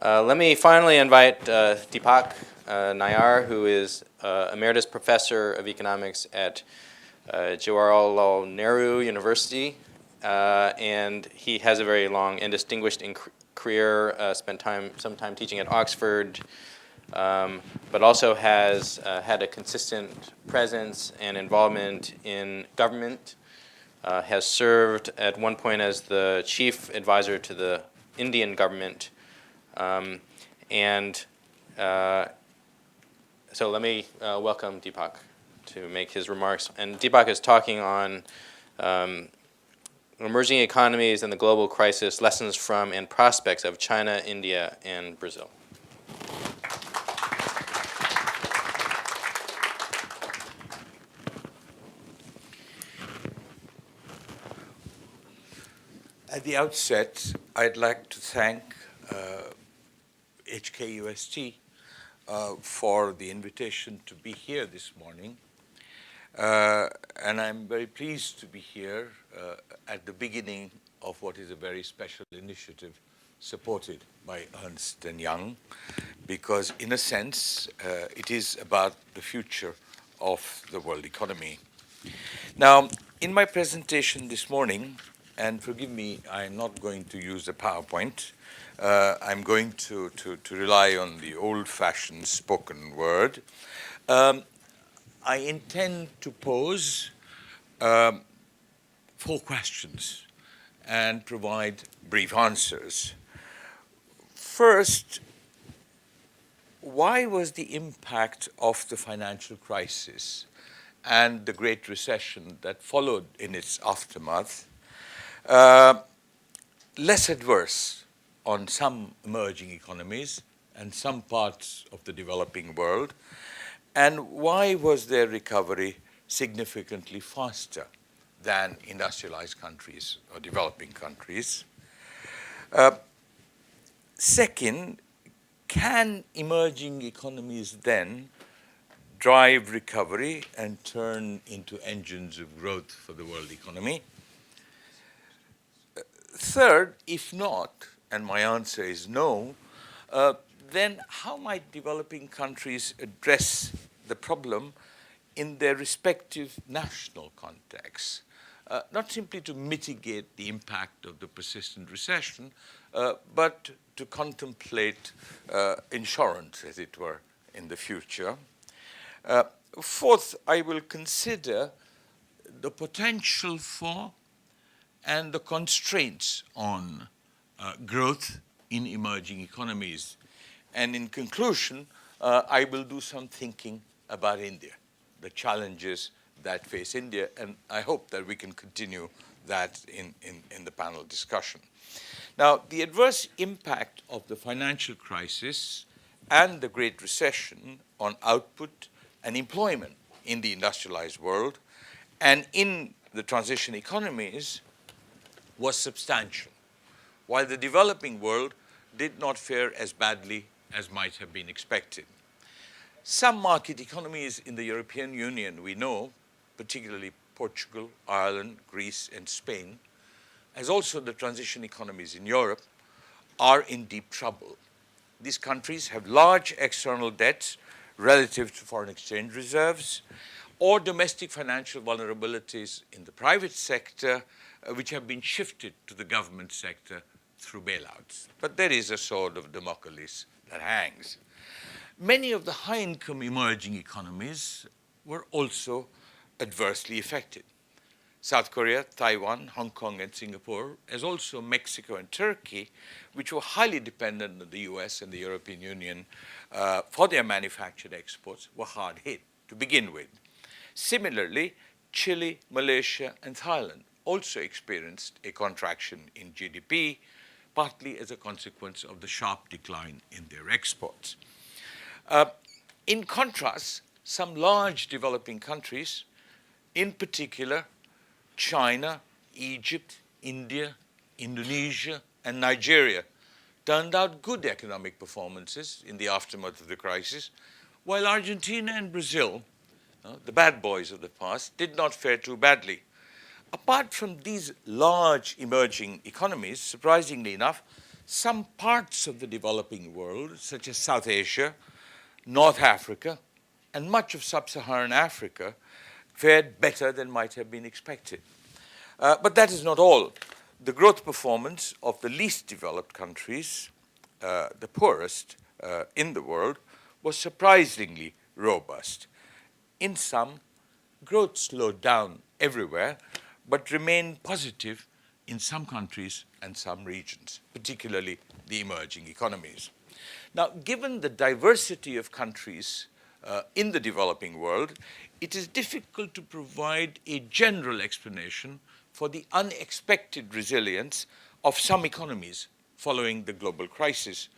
Let me finally invite Deepak Nayyar, who is Emeritus Professor of Economics at Jawaharlal Nehru University. And he has a very long and distinguished career, spent some time teaching at Oxford, but also has had a consistent presence and involvement in government, has served at one point as the chief advisor to the Indian government. And so let me welcome Deepak to make his remarks. And Deepak is talking on emerging economies and the global crisis, lessons from and prospects of China, India, and Brazil. At the outset, I'd like to thank HKUST for the invitation to be here this morning. And I'm very pleased to be here at the beginning of what is a very special initiative supported by Ernst & Young, because in a sense, it is about the future of the world economy. Now, in my presentation this morning, and forgive me, I'm not going to use the PowerPoint. I'm going to rely on the old-fashioned spoken word. I intend to pose 4 questions and provide brief answers. First, why was the impact of the financial crisis and the Great Recession that followed in its aftermath less adverse on some emerging economies and some parts of the developing world? And why was their recovery significantly faster than industrialized countries or developing countries? Second, can emerging economies then drive recovery and turn into engines of growth for the world economy? Third, if not, and my answer is no, then how might developing countries address the problem in their respective national contexts? Not simply to mitigate the impact of the persistent recession, but to contemplate insurance, as it were, in the future. Fourth, I will consider the potential for and the constraints on growth in emerging economies. And in conclusion, I will do some thinking about India, the challenges that face India, and I hope that we can continue that in the panel discussion. Now, the adverse impact of the financial crisis and the Great Recession on output and employment in the industrialized world and in the transition economies was substantial, while the developing world did not fare as badly as might have been expected. Some market economies in the European Union, we know, particularly Portugal, Ireland, Greece, and Spain, as also the transition economies in Europe, are in deep trouble. These countries have large external debts relative to foreign exchange reserves or domestic financial vulnerabilities in the private sector, which have been shifted to the government sector through bailouts. But there is a sword of Damocles that hangs. Many of the high-income emerging economies were also adversely affected. South Korea, Taiwan, Hong Kong, and Singapore, as also Mexico and Turkey, which were highly dependent on the US and the European Union for their manufactured exports, were hard hit to begin with. Similarly, Chile, Malaysia, and Thailand also experienced a contraction in GDP, partly as a consequence of the sharp decline in their exports. In contrast, some large developing countries, in particular China, Egypt, India, Indonesia, and Nigeria, turned out good economic performances in the aftermath of the crisis, while Argentina and Brazil, the bad boys of the past, did not fare too badly. Apart from these large emerging economies, surprisingly enough, some parts of the developing world, such as South Asia, North Africa, and much of sub-Saharan Africa, fared better than might have been expected. But that is not all. The growth performance of the least developed countries, the poorest in the world, was surprisingly robust. In some, growth slowed down everywhere, but remained positive in some countries and some regions, particularly the emerging economies. Now, given the diversity of countries in the developing world, it is difficult to provide a general explanation for the unexpected resilience of some economies following the global crisis.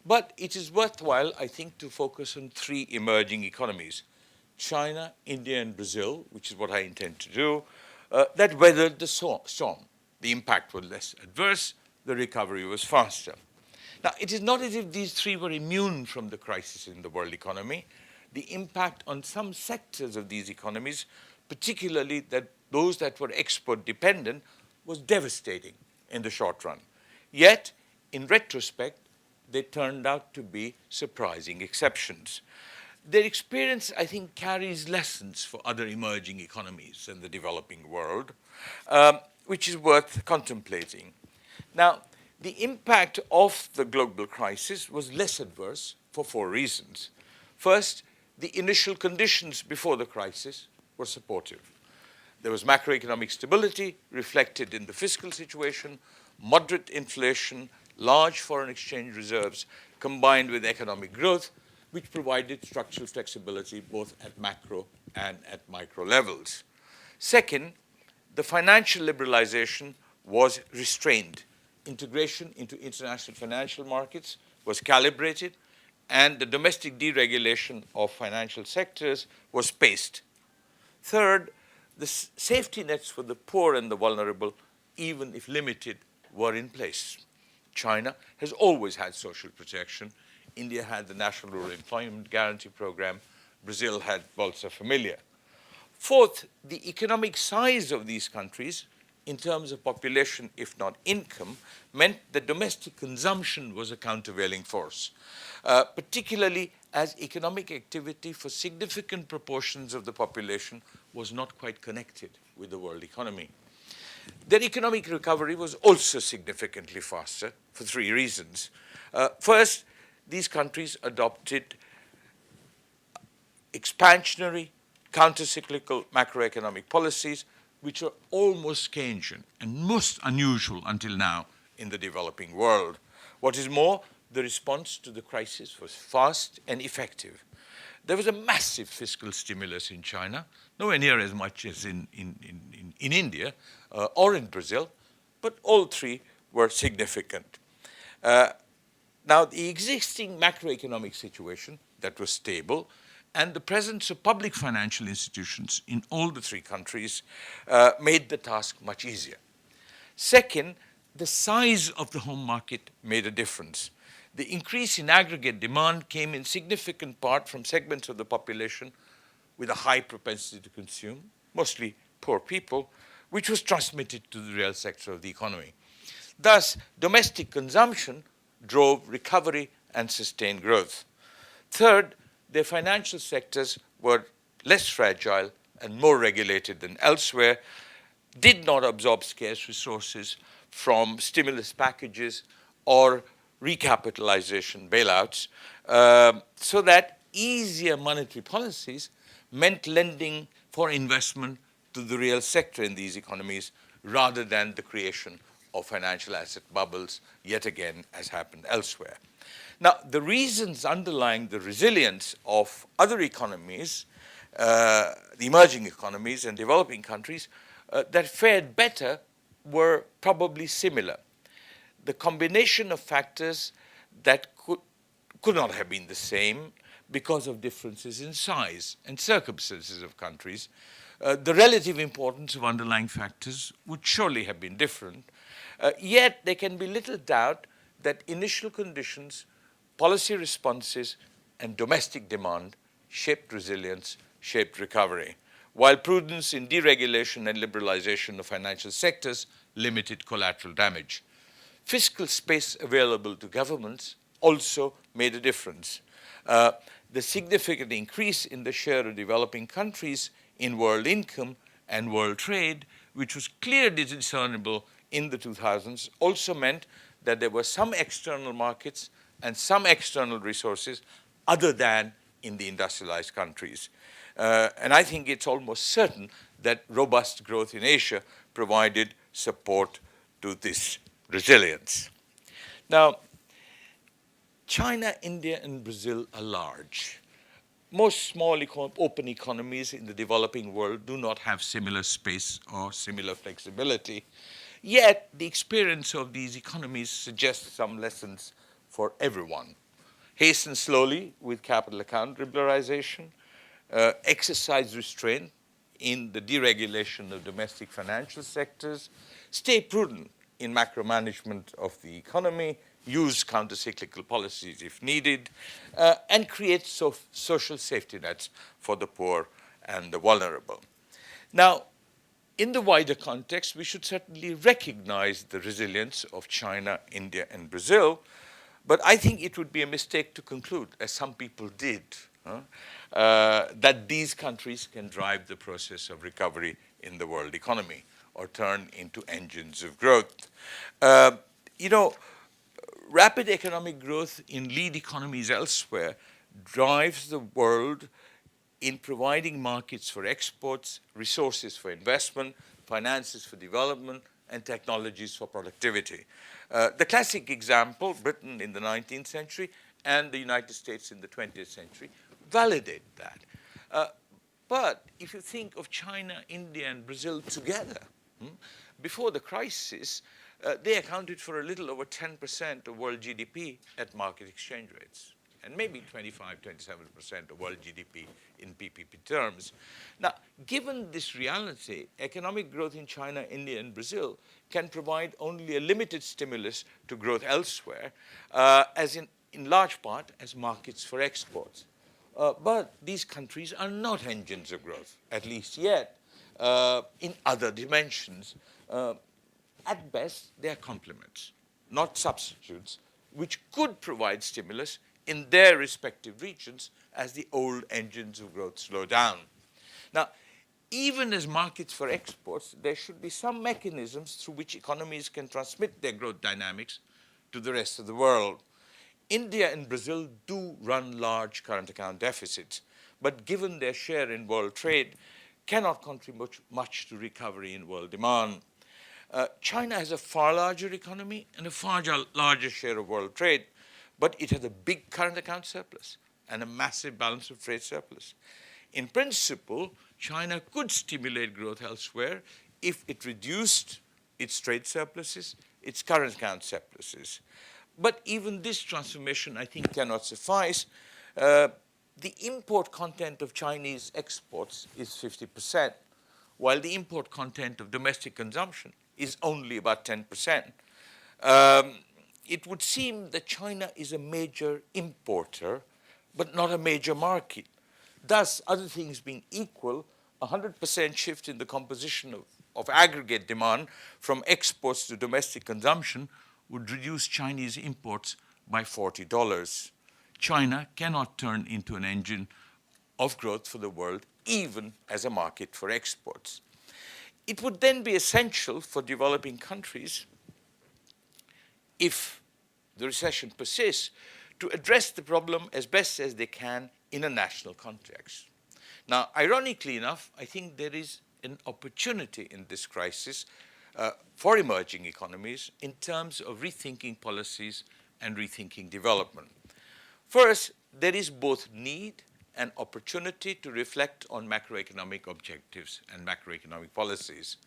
But it is worthwhile, I think, to focus on three emerging economies: China, India, and Brazil, which is what I intend to do, that weathered the storm. The impact was less adverse, the recovery was faster. Now, it is not as if these three were immune from the crisis in the world economy. The impact on some sectors of these economies, particularly those that were export dependent, was devastating in the short run. Yet, in retrospect, they turned out to be surprising exceptions. Their experience, I think, carries lessons for other emerging economies in the developing world, which is worth contemplating. Now, the impact of the global crisis was less adverse for four reasons. First, the initial conditions before the crisis were supportive. There was macroeconomic stability reflected in the fiscal situation, moderate inflation, large foreign exchange reserves, combined with economic growth, which provided structural flexibility both at macro and at micro levels. Second, the financial liberalization was restrained. Integration into international financial markets was calibrated, and the domestic deregulation of financial sectors was paced. Third, the safety nets for the poor and the vulnerable, even if limited, were in place. China has always had social protection. India had the National Rural Employment Guarantee Program. Brazil had Bolsa Familia. Fourth, the economic size of these countries, in terms of population, if not income, meant that domestic consumption was a countervailing force, particularly as economic activity for significant proportions of the population was not quite connected with the world economy. Their economic recovery was also significantly faster for three reasons. First, these countries adopted expansionary, countercyclical macroeconomic policies, which are almost Keynesian and most unusual until now in the developing world. What is more, the response to the crisis was fast and effective. There was a massive fiscal stimulus in China, nowhere near as much as in India or in Brazil, but all three were significant. Now, the existing macroeconomic situation that was stable and the presence of public financial institutions in all the three countries made the task much easier. Second, the size of the home market made a difference. The increase in aggregate demand came in significant part from segments of the population with a high propensity to consume, mostly poor people, which was transmitted to the real sector of the economy. Thus, domestic consumption drove recovery and sustained growth. Third, their financial sectors were less fragile and more regulated than elsewhere, did not absorb scarce resources from stimulus packages or recapitalization bailouts, so that easier monetary policies meant lending for investment to the real sector in these economies rather than the creation of financial asset bubbles, yet again, as happened elsewhere. Now, the reasons underlying the resilience of other economies, the emerging economies and developing countries that fared better were probably similar. The combination of factors that could not have been the same because of differences in size and circumstances of countries. The relative importance of underlying factors would surely have been different. Yet there can be little doubt that initial conditions, policy responses, and domestic demand shaped resilience, shaped recovery, while prudence in deregulation and liberalization of financial sectors limited collateral damage. fiscal space available to governments also made a difference. The significant increase in the share of developing countries in world income and world trade, which was clearly discernible in the 2000s, also meant that there were some external markets and some external resources other than in the industrialized countries. And I think it's almost certain that robust growth in Asia provided support to this resilience. Now, China, India, and Brazil are large. Most small open economies in the developing world do not have similar space or similar flexibility. Yet, the experience of these economies suggests some lessons for everyone. Hasten slowly with capital account liberalization, exercise restraint in the deregulation of domestic financial sectors, stay prudent in macro management of the economy, use countercyclical policies if needed, and create social safety nets for the poor and the vulnerable. Now, in the wider context, we should certainly recognize the resilience of China, India, and Brazil, but I think it would be a mistake to conclude, as some people did, that these countries can drive the process of recovery in the world economy or turn into engines of growth. Rapid economic growth in lead economies elsewhere drives the world in providing markets for exports, resources for investment, finances for development, and technologies for productivity. The classic example, Britain in the 19th century and the United States in the 20th century, validate that. But if you think of China, India, and Brazil together, before the crisis, they accounted for a little over 10% of world GDP at market exchange rates, and maybe 25, 27% of world GDP in PPP terms. Now, given this reality, economic growth in China, India, and Brazil can provide only a limited stimulus to growth elsewhere, as in large part as markets for exports. But these countries are not engines of growth, at least yet, in other dimensions. At best, they are complements, not substitutes, which could provide stimulus in their respective regions as the old engines of growth slow down. Now, even as markets for exports, there should be some mechanisms through which economies can transmit their growth dynamics to the rest of the world. India and Brazil do run large current account deficits, but given their share in world trade, cannot contribute much to recovery in world demand. China has a far larger economy and a far larger share of world trade, but it has a big current account surplus and a massive balance of trade surplus. In principle, China could stimulate growth elsewhere if it reduced its trade surpluses, its current account surpluses. But even this transformation, I think, cannot suffice. The import content of Chinese exports is 50%, while the import content of domestic consumption is only about 10%. It would seem that China is a major importer, but not a major market. Thus, other things being equal, a 100% shift in the composition of aggregate demand from exports to domestic consumption would reduce Chinese imports by $40. China cannot turn into an engine of growth for the world, even as a market for exports. It would then be essential for developing countries, if the recession persists, to address the problem as best as they can in a national context. Now, ironically enough, I think there is an opportunity in this crisis for emerging economies in terms of rethinking policies and rethinking development. First, there is both need and opportunity to reflect on macroeconomic objectives and macroeconomic policies.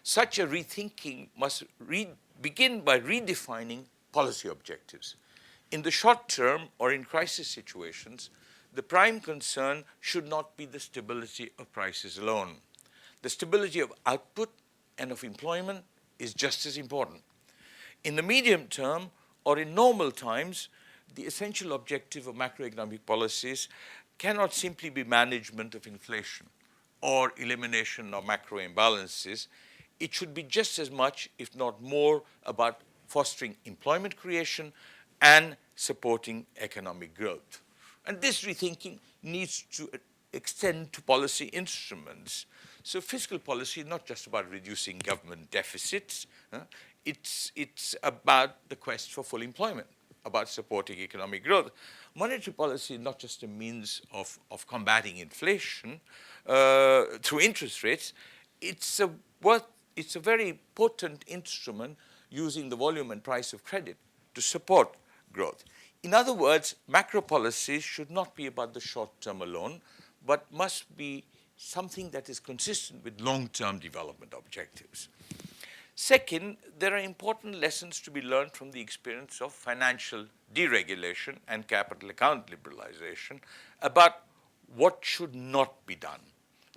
Such a rethinking must begin by redefining policy objectives. In the short term or in crisis situations, the prime concern should not be the stability of prices alone. The stability of output and of employment is just as important. In the medium term or in normal times, the essential objective of macroeconomic policies cannot simply be management of inflation or elimination of macro imbalances. It should be just as much, if not more, about fostering employment creation, and supporting economic growth. And this rethinking needs to extend to policy instruments. So fiscal policy is not just about reducing government deficits. It's about the quest for full employment, about supporting economic growth. Monetary policy is not just a means of combating inflation through interest rates. It's a very potent instrument using the volume and price of credit to support growth. In other words, macro policies should not be about the short term alone, but must be something that is consistent with long-term development objectives. Second, there are important lessons to be learned from the experience of financial deregulation and capital account liberalization about what should not be done.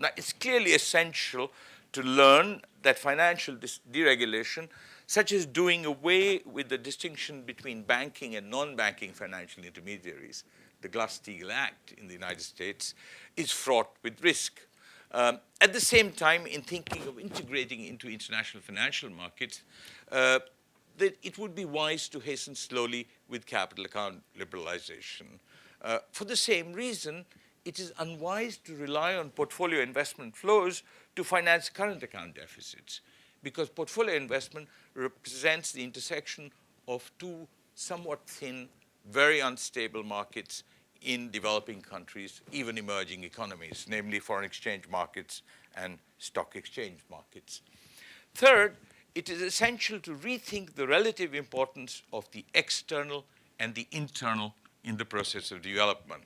Now, it's clearly essential to learn that financial deregulation, such as doing away with the distinction between banking and non-banking financial intermediaries, the Glass-Steagall Act in the United States, is fraught with risk. At the same time, in thinking of integrating into international financial markets, that it would be wise to hasten slowly with capital account liberalization. For the same reason, it is unwise to rely on portfolio investment flows to finance current account deficits, because portfolio investment represents the intersection of two somewhat thin, very unstable markets in developing countries, even emerging economies, namely foreign exchange markets and stock exchange markets. Third, it is essential to rethink the relative importance of the external and the internal in the process of development.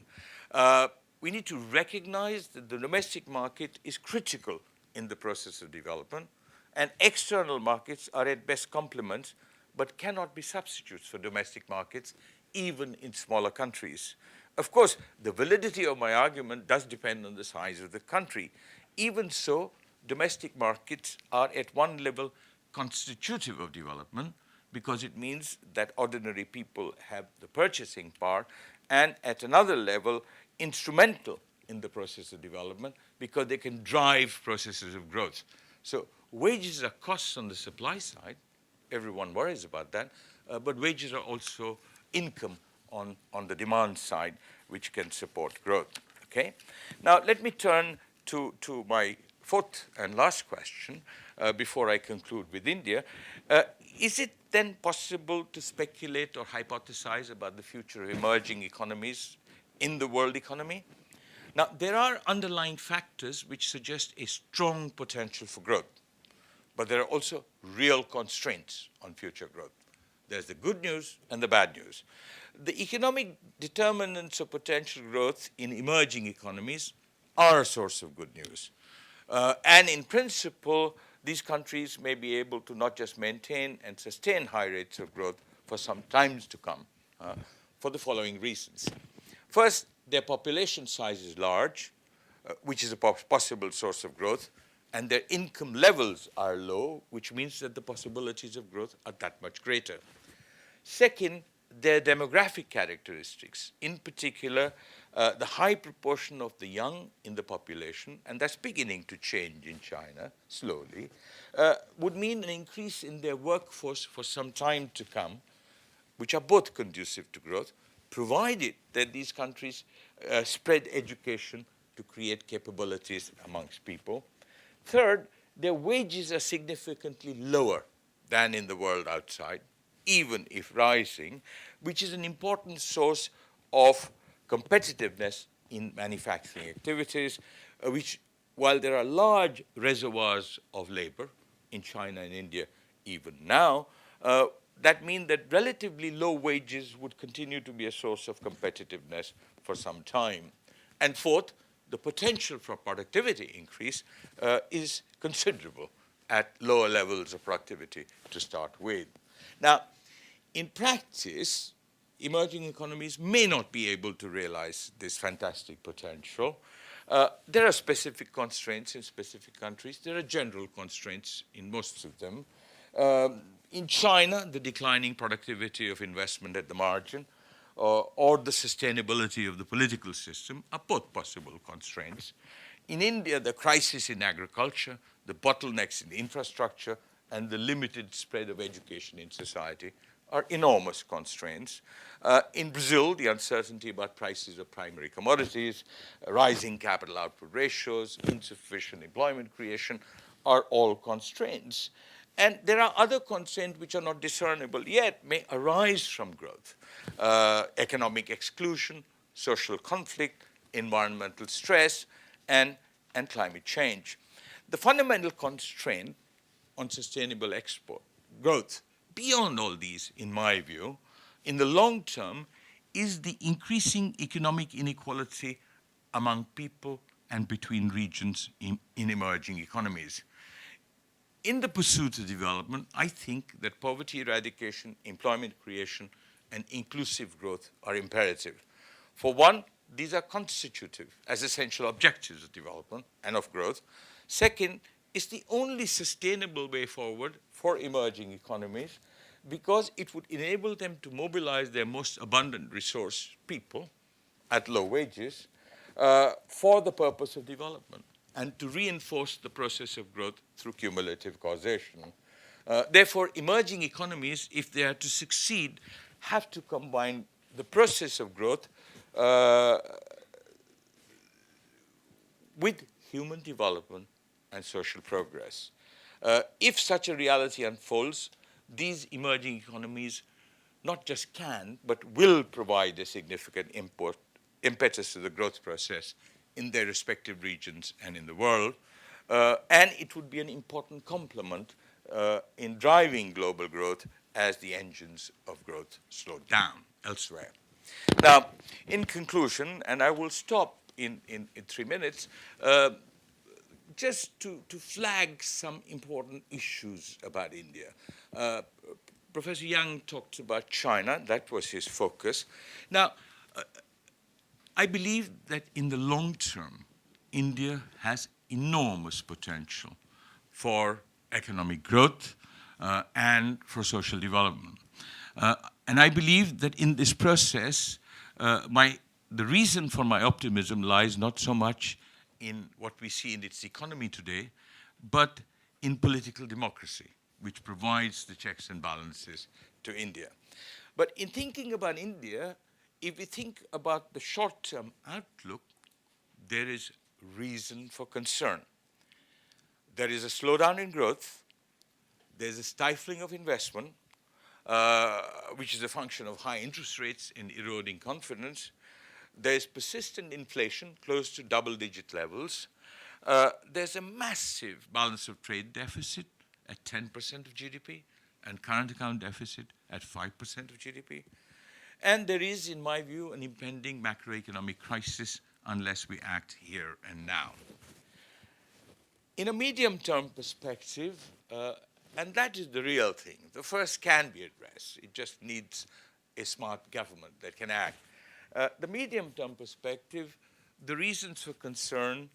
We need to recognize that the domestic market is critical in the process of development, and external markets are at best complements, but cannot be substitutes for domestic markets, even in smaller countries. Of course, the validity of my argument does depend on the size of the country. Even so, domestic markets are at one level constitutive of development, because it means that ordinary people have the purchasing power, and at another level, instrumental in the process of development, because they can drive processes of growth. So wages are costs on the supply side. Everyone worries about that. But wages are also income on the demand side, which can support growth. Okay? Now, let me turn to my fourth and last question before I conclude with India. Is it then possible to speculate or hypothesize about the future of emerging economies in the world economy? Now, there are underlying factors which suggest a strong potential for growth, but there are also real constraints on future growth. There's the good news and the bad news. The economic determinants of potential growth in emerging economies are a source of good news. And in principle, these countries may be able to not just maintain and sustain high rates of growth for some times to come, for the following reasons. First, their population size is large, which is a possible source of growth, and their income levels are low, which means that the possibilities of growth are that much greater. Second, their demographic characteristics, in particular, the high proportion of the young in the population, and that's beginning to change in China slowly, would mean an increase in their workforce for some time to come, which are both conducive to growth, provided that these countries spread education to create capabilities amongst people. Third, their wages are significantly lower than in the world outside, even if rising, which is an important source of competitiveness in manufacturing activities, which, while there are large reservoirs of labor in China and India even now, that means that relatively low wages would continue to be a source of competitiveness for some time. And fourth, the potential for productivity increase is considerable at lower levels of productivity to start with. Now, in practice, emerging economies may not be able to realize this fantastic potential. There are specific constraints in specific countries. There are general constraints in most of them. In China, the declining productivity of investment at the margin or the sustainability of the political system are both possible constraints. In India, the crisis in agriculture, the bottlenecks in infrastructure, and the limited spread of education in society are enormous constraints. In Brazil, the uncertainty about prices of primary commodities, rising capital output ratios, insufficient employment creation are all constraints. And there are other constraints which are not discernible yet, may arise from growth. Economic exclusion, social conflict, environmental stress, and climate change. The fundamental constraint on sustainable export growth, beyond all these, in my view, in the long term, is the increasing economic inequality among people and between regions in emerging economies. In the pursuit of development, I think that poverty eradication, employment creation, and inclusive growth are imperative. For one, these are constitutive as essential objectives of development and of growth. Second, it's the only sustainable way forward for emerging economies because it would enable them to mobilize their most abundant resource, people, at low wages, for the purpose of development and to reinforce the process of growth through cumulative causation. Therefore, emerging economies, if they are to succeed, have to combine the process of growth with human development and social progress. If such a reality unfolds, these emerging economies not just can, but will provide a significant impetus to the growth process in their respective regions and in the world. And it would be an important complement in driving global growth as the engines of growth slow down elsewhere. Now, in conclusion, and I will stop in 3 minutes, just to flag some important issues about India. Professor Leung talked about China. That was his focus. Now, I believe that in the long term, India has enormous potential for economic growth and for social development. And I believe that in this process, the reason for my optimism lies not so much in what we see in its economy today, but in political democracy, which provides the checks and balances to India. But in thinking about India, if we think about the short-term outlook, there is reason for concern. There is a slowdown in growth. There's a stifling of investment, which is a function of high interest rates and eroding confidence. There's persistent inflation, close to double-digit levels. There's a massive balance of trade deficit at 10% of GDP and current account deficit at 5% of GDP. And there is, in my view, an impending macroeconomic crisis unless we act here and now. In a medium-term perspective, and that is the real thing, the first can be addressed. It just needs a smart government that can act. The medium-term perspective, the reasons for concern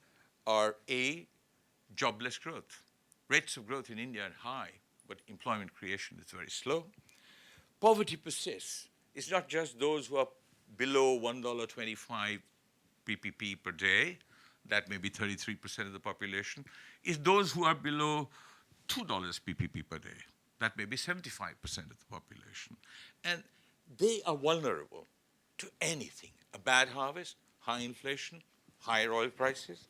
are A, jobless growth. Rates of growth in India are high, but employment creation is very slow. Poverty persists. It's not just those who are below $1.25 PPP per day, that may be 33% of the population. It's those who are below $2 PPP per day, that may be 75% of the population. And they are vulnerable to anything, a bad harvest, high inflation, higher oil prices.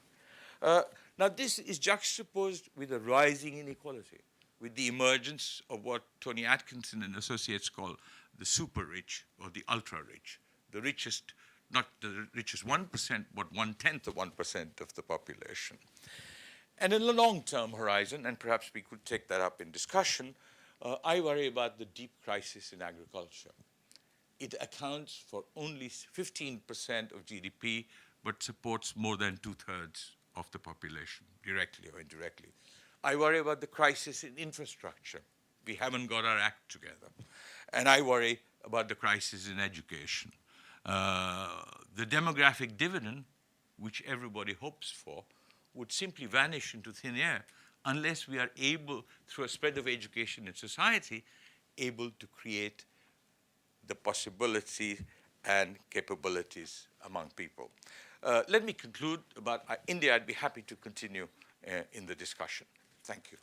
Now this is juxtaposed with a rising inequality, with the emergence of what Tony Atkinson and associates call the super rich or the ultra rich, the richest, not the richest 1%, but 1/10 of 1% of the population. And in the long-term horizon, and perhaps we could take that up in discussion, I worry about the deep crisis in agriculture. It accounts for only 15% of GDP, but supports more than 2/3 of the population, directly or indirectly. I worry about the crisis in infrastructure. We haven't got our act together. And I worry about the crisis in education. The demographic dividend, which everybody hopes for, would simply vanish into thin air unless we are able, through a spread of education in society, able to create the possibility and capabilities among people. Let me conclude about India. I'd be happy to continue in the discussion. Thank you.